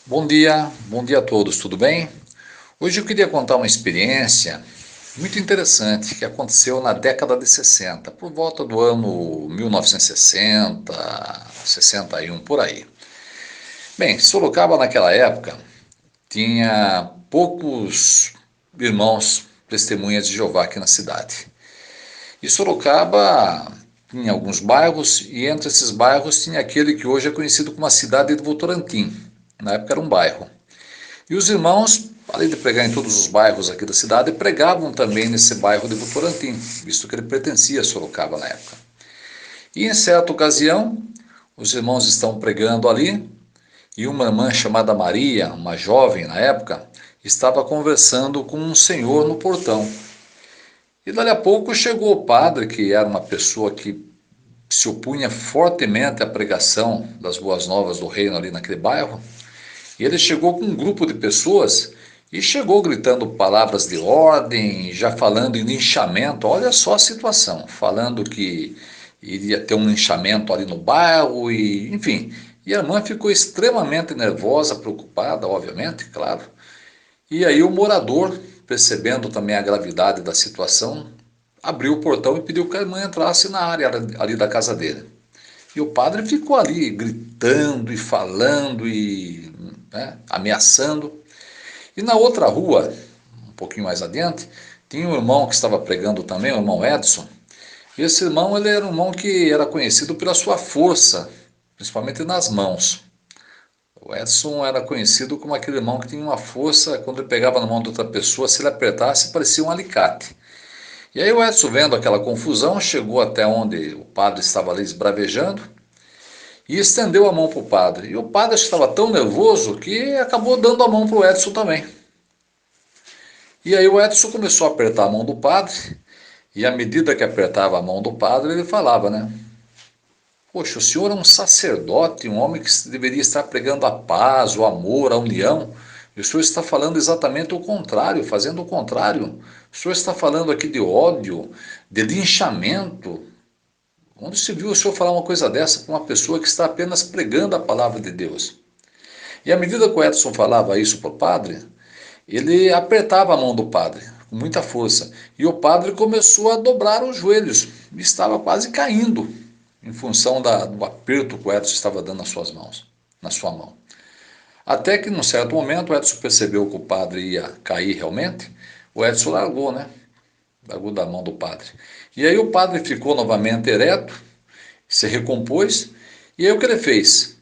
Bom dia a todos, tudo bem? Hoje eu queria contar uma experiência muito interessante que aconteceu na década de 60, por volta do ano 1960, 61, por aí. Bem, Sorocaba naquela época tinha poucos irmãos testemunhas de Jeová aqui na cidade. E Sorocaba tinha alguns bairros e entre esses bairros tinha aquele que hoje é conhecido como a cidade de Votorantim. Na época era um bairro. E os irmãos, além de pregar em todos os bairros aqui da cidade, pregavam também nesse bairro de Votorantim, visto que ele pertencia a Sorocaba na época. E em certa ocasião, os irmãos estão pregando ali, e uma irmã chamada Maria, uma jovem na época, estava conversando com um senhor no portão. E dali a pouco chegou o padre, que era uma pessoa que se opunha fortemente à pregação das boas novas do reino ali naquele bairro. E ele chegou com um grupo de pessoas e chegou gritando palavras de ordem, já falando em linchamento. Olha só a situação, falando que iria ter um linchamento ali no bairro e, enfim. E a irmã ficou extremamente nervosa, preocupada, obviamente, claro. E aí o morador, percebendo também a gravidade da situação, abriu o portão e pediu que a irmã entrasse na área ali da casa dele. E o padre ficou ali gritando e falando e ameaçando. E na outra rua, um pouquinho mais adiante, tinha um irmão que estava pregando também, o irmão Edson. E esse irmão ele era um irmão que era conhecido pela sua força, principalmente nas mãos. O Edson era conhecido como aquele irmão que tinha uma força, quando ele pegava na mão de outra pessoa, se ele apertasse, parecia um alicate. E aí o Edson, vendo aquela confusão, chegou até onde o padre estava ali esbravejando, e estendeu a mão para o padre. E o padre estava tão nervoso que acabou dando a mão para o Edson também. E aí o Edson começou a apertar a mão do padre, e à medida que apertava a mão do padre, ele falava, né? Poxa, o senhor é um sacerdote, um homem que deveria estar pregando a paz, o amor, a união, e o senhor está falando exatamente o contrário, fazendo o contrário. O senhor está falando aqui de ódio, de linchamento. Onde se viu o senhor falar uma coisa dessa para uma pessoa que está apenas pregando a palavra de Deus? E à medida que o Edson falava isso para o padre, ele apertava a mão do padre com muita força. E o padre começou a dobrar os joelhos. Estava quase caindo em função do aperto que o Edson estava dando nas suas mãos, na sua mão. Até que, num certo momento, o Edson percebeu que o padre ia cair realmente. O Edson largou, né? Largou da mão do padre. E aí o padre ficou novamente ereto, se recompôs. E aí o que ele fez?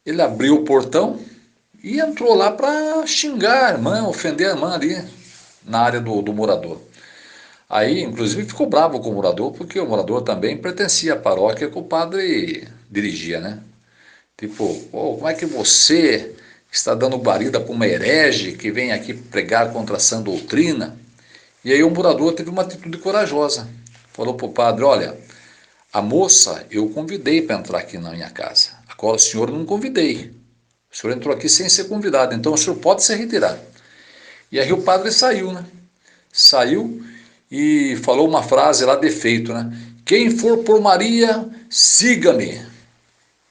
Ele abriu o portão e entrou lá para xingar a irmã, ofender a irmã ali na área do morador. Aí, inclusive, ficou bravo com o morador, porque o morador também pertencia à paróquia que o padre dirigia, né? Tipo, oh, como é que você está dando guarida para uma herege que vem aqui pregar contra a sã doutrina? E aí o morador teve uma atitude corajosa. Falou para o padre, olha, a moça eu convidei para entrar aqui na minha casa. Agora o senhor não convidei. O senhor entrou aqui sem ser convidado, então o senhor pode se retirar. E aí o padre saiu, né? Saiu e falou uma frase lá de efeito, né? Quem for por Maria, siga-me.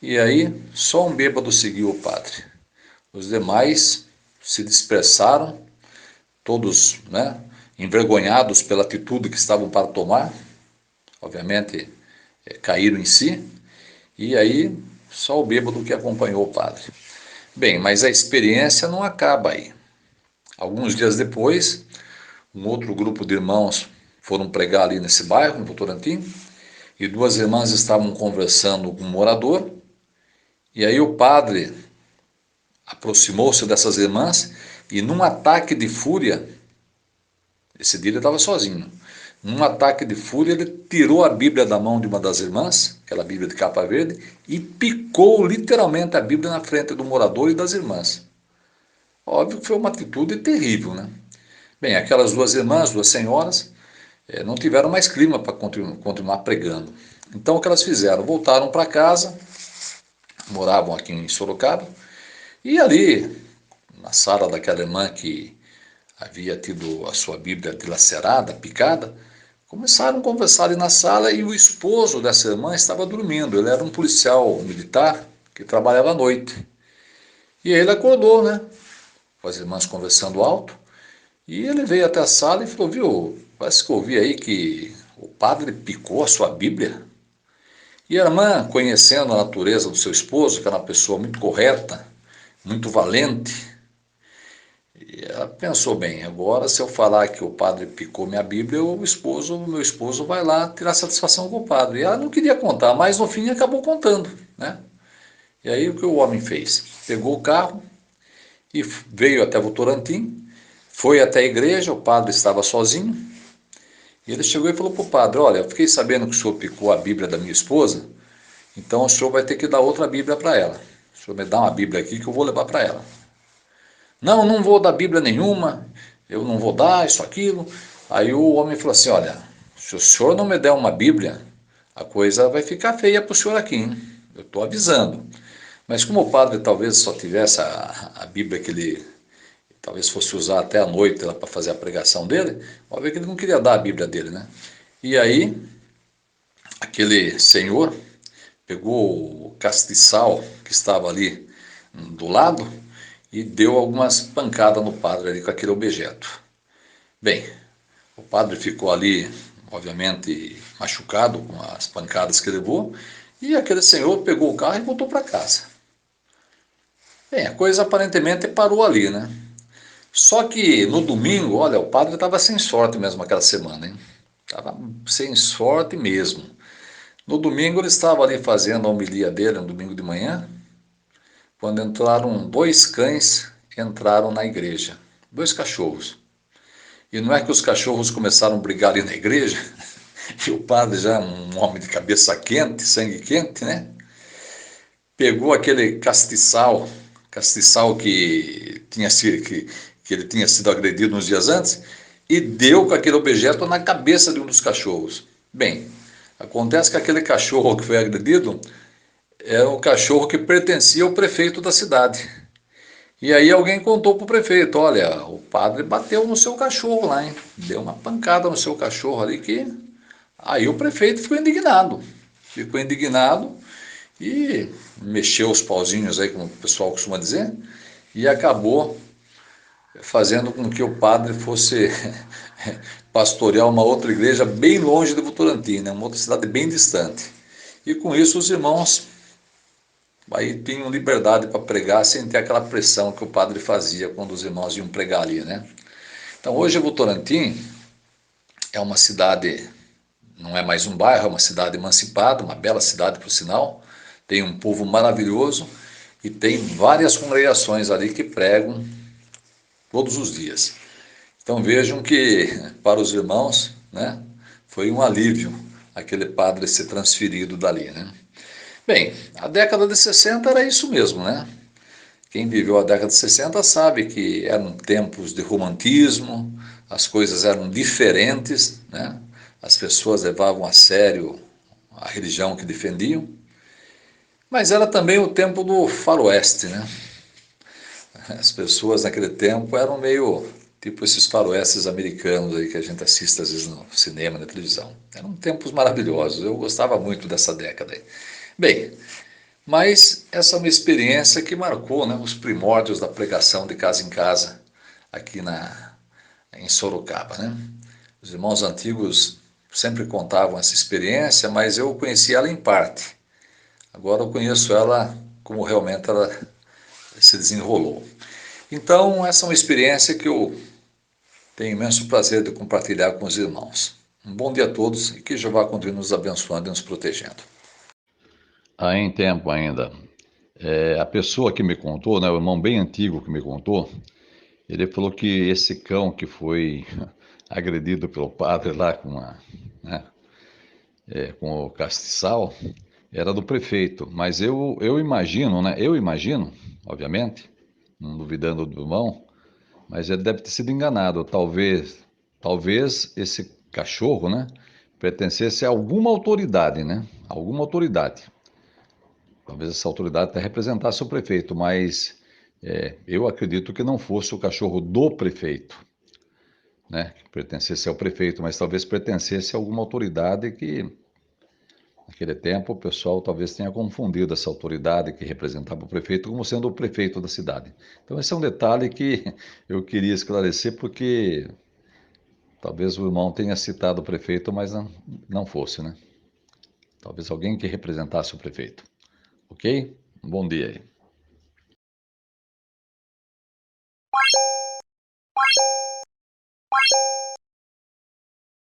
E aí só um bêbado seguiu o padre. Os demais se dispersaram, todos, né, envergonhados pela atitude que estavam para tomar. Obviamente, caíram em si. E aí só o bêbado que acompanhou o padre. Bem, mas a experiência não acaba aí. Alguns dias depois, um outro grupo de irmãos foram pregar ali nesse bairro, em Votorantim, e duas irmãs estavam conversando com um morador, e aí o padre aproximou-se dessas irmãs e num ataque de fúria, esse dia ele estava sozinho, num ataque de fúria ele tirou a Bíblia da mão de uma das irmãs, aquela Bíblia de capa verde, e picou literalmente a Bíblia na frente do morador e das irmãs. Óbvio que foi uma atitude terrível, né? Bem, aquelas duas irmãs, duas senhoras, não tiveram mais clima para continuar pregando. Então o que elas fizeram? Voltaram para casa, moravam aqui em Sorocaba, e ali, na sala daquela irmã que havia tido a sua Bíblia dilacerada, picada, começaram a conversar ali na sala e o esposo dessa irmã estava dormindo. Ele era um policial militar que trabalhava à noite. E aí ele acordou, né? Com as irmãs conversando alto. E ele veio até a sala e falou, viu, parece que eu ouvi aí que o padre picou a sua Bíblia. E a irmã, conhecendo a natureza do seu esposo, que era uma pessoa muito correta, muito valente, e ela pensou bem, agora se eu falar que o padre picou minha Bíblia, meu esposo vai lá tirar satisfação com o padre. E ela não queria contar, mas no fim acabou contando, né? E aí o que o homem fez? Pegou o carro e veio até Votorantim, foi até a igreja, o padre estava sozinho, e ele chegou e falou para o padre, olha, eu fiquei sabendo que o senhor picou a Bíblia da minha esposa, então o senhor vai ter que dar outra Bíblia para ela. O senhor me dá uma Bíblia aqui que eu vou levar para ela. Não, não vou dar Bíblia nenhuma, eu não vou dar isso, aquilo. Aí o homem falou assim, olha, se o senhor não me der uma Bíblia, a coisa vai ficar feia para o senhor aqui, hein? Eu estou avisando. Mas como o padre talvez só tivesse a Bíblia que ele talvez fosse usar até a noite para fazer a pregação dele, pode ver que ele não queria dar a Bíblia dele, né? E aí, aquele senhor pegou o castiçal que estava ali do lado e deu algumas pancadas no padre ali com aquele objeto. Bem, o padre ficou ali, obviamente, machucado com as pancadas que levou, e aquele senhor pegou o carro e voltou para casa. Bem, a coisa aparentemente parou ali, né? Só que no domingo, olha, o padre estava sem sorte mesmo aquela semana, hein? Estava sem sorte mesmo. No domingo ele estava ali fazendo a homilia dele, no domingo de manhã, quando entraram dois cães, entraram na igreja. Dois cachorros. E não é que os cachorros começaram a brigar ali na igreja, e o padre já um homem de cabeça quente, sangue quente, né? Pegou aquele castiçal que ele tinha sido agredido uns dias antes, e deu com aquele objeto na cabeça de um dos cachorros. Bem, acontece que aquele cachorro que foi agredido era um cachorro que pertencia ao prefeito da cidade. E aí alguém contou para o prefeito, olha, o padre bateu no seu cachorro lá, hein? Deu uma pancada no seu cachorro ali que... Aí o prefeito ficou indignado e mexeu os pauzinhos aí, como o pessoal costuma dizer, e acabou fazendo com que o padre fosse pastorear uma outra igreja bem longe de Votorantim, né? Uma outra cidade bem distante. E com isso os irmãos aí tinham liberdade para pregar sem ter aquela pressão que o padre fazia quando os irmãos iam pregar ali, né? Então hoje Votorantim é uma cidade, não é mais um bairro, é uma cidade emancipada, uma bela cidade por sinal, tem um povo maravilhoso e tem várias congregações ali que pregam todos os dias. Então vejam que para os irmãos, né, foi um alívio aquele padre ser transferido dali, né? Bem, a década de 60 era isso mesmo, né? Quem viveu a década de 60 sabe que eram tempos de romantismo, as coisas eram diferentes, né? As pessoas levavam a sério a religião que defendiam, mas era também o tempo do faroeste, né? As pessoas naquele tempo eram meio tipo esses faroestes americanos aí que a gente assiste às vezes no cinema, na televisão. Eram tempos maravilhosos, eu gostava muito dessa década aí. Bem, mas essa é uma experiência que marcou, né, os primórdios da pregação de casa em casa aqui em Sorocaba, né? Os irmãos antigos sempre contavam essa experiência, mas eu conheci ela em parte. Agora eu conheço ela como realmente ela se desenrolou. Então, essa é uma experiência que eu tenho imenso prazer de compartilhar com os irmãos. Um bom dia a todos e que Jeová continue nos abençoando e nos protegendo. Em tempo ainda, a pessoa que me contou, né, o irmão bem antigo que me contou, ele falou que esse cão que foi agredido pelo padre lá né, com o castiçal, era do prefeito. Mas eu imagino, né? Eu imagino, obviamente, não duvidando do irmão, mas ele deve ter sido enganado. Talvez esse cachorro, né, pertencesse a alguma autoridade, né? Alguma autoridade. Talvez essa autoridade até representasse o prefeito, mas eu acredito que não fosse o cachorro do prefeito, né? Que pertencesse ao prefeito, mas talvez pertencesse a alguma autoridade que Naquele tempo, o pessoal talvez tenha confundido essa autoridade que representava o prefeito como sendo o prefeito da cidade. Então, esse é um detalhe que eu queria esclarecer, porque talvez o irmão tenha citado o prefeito, mas não fosse, né? Talvez alguém que representasse o prefeito. Ok? Um bom dia aí.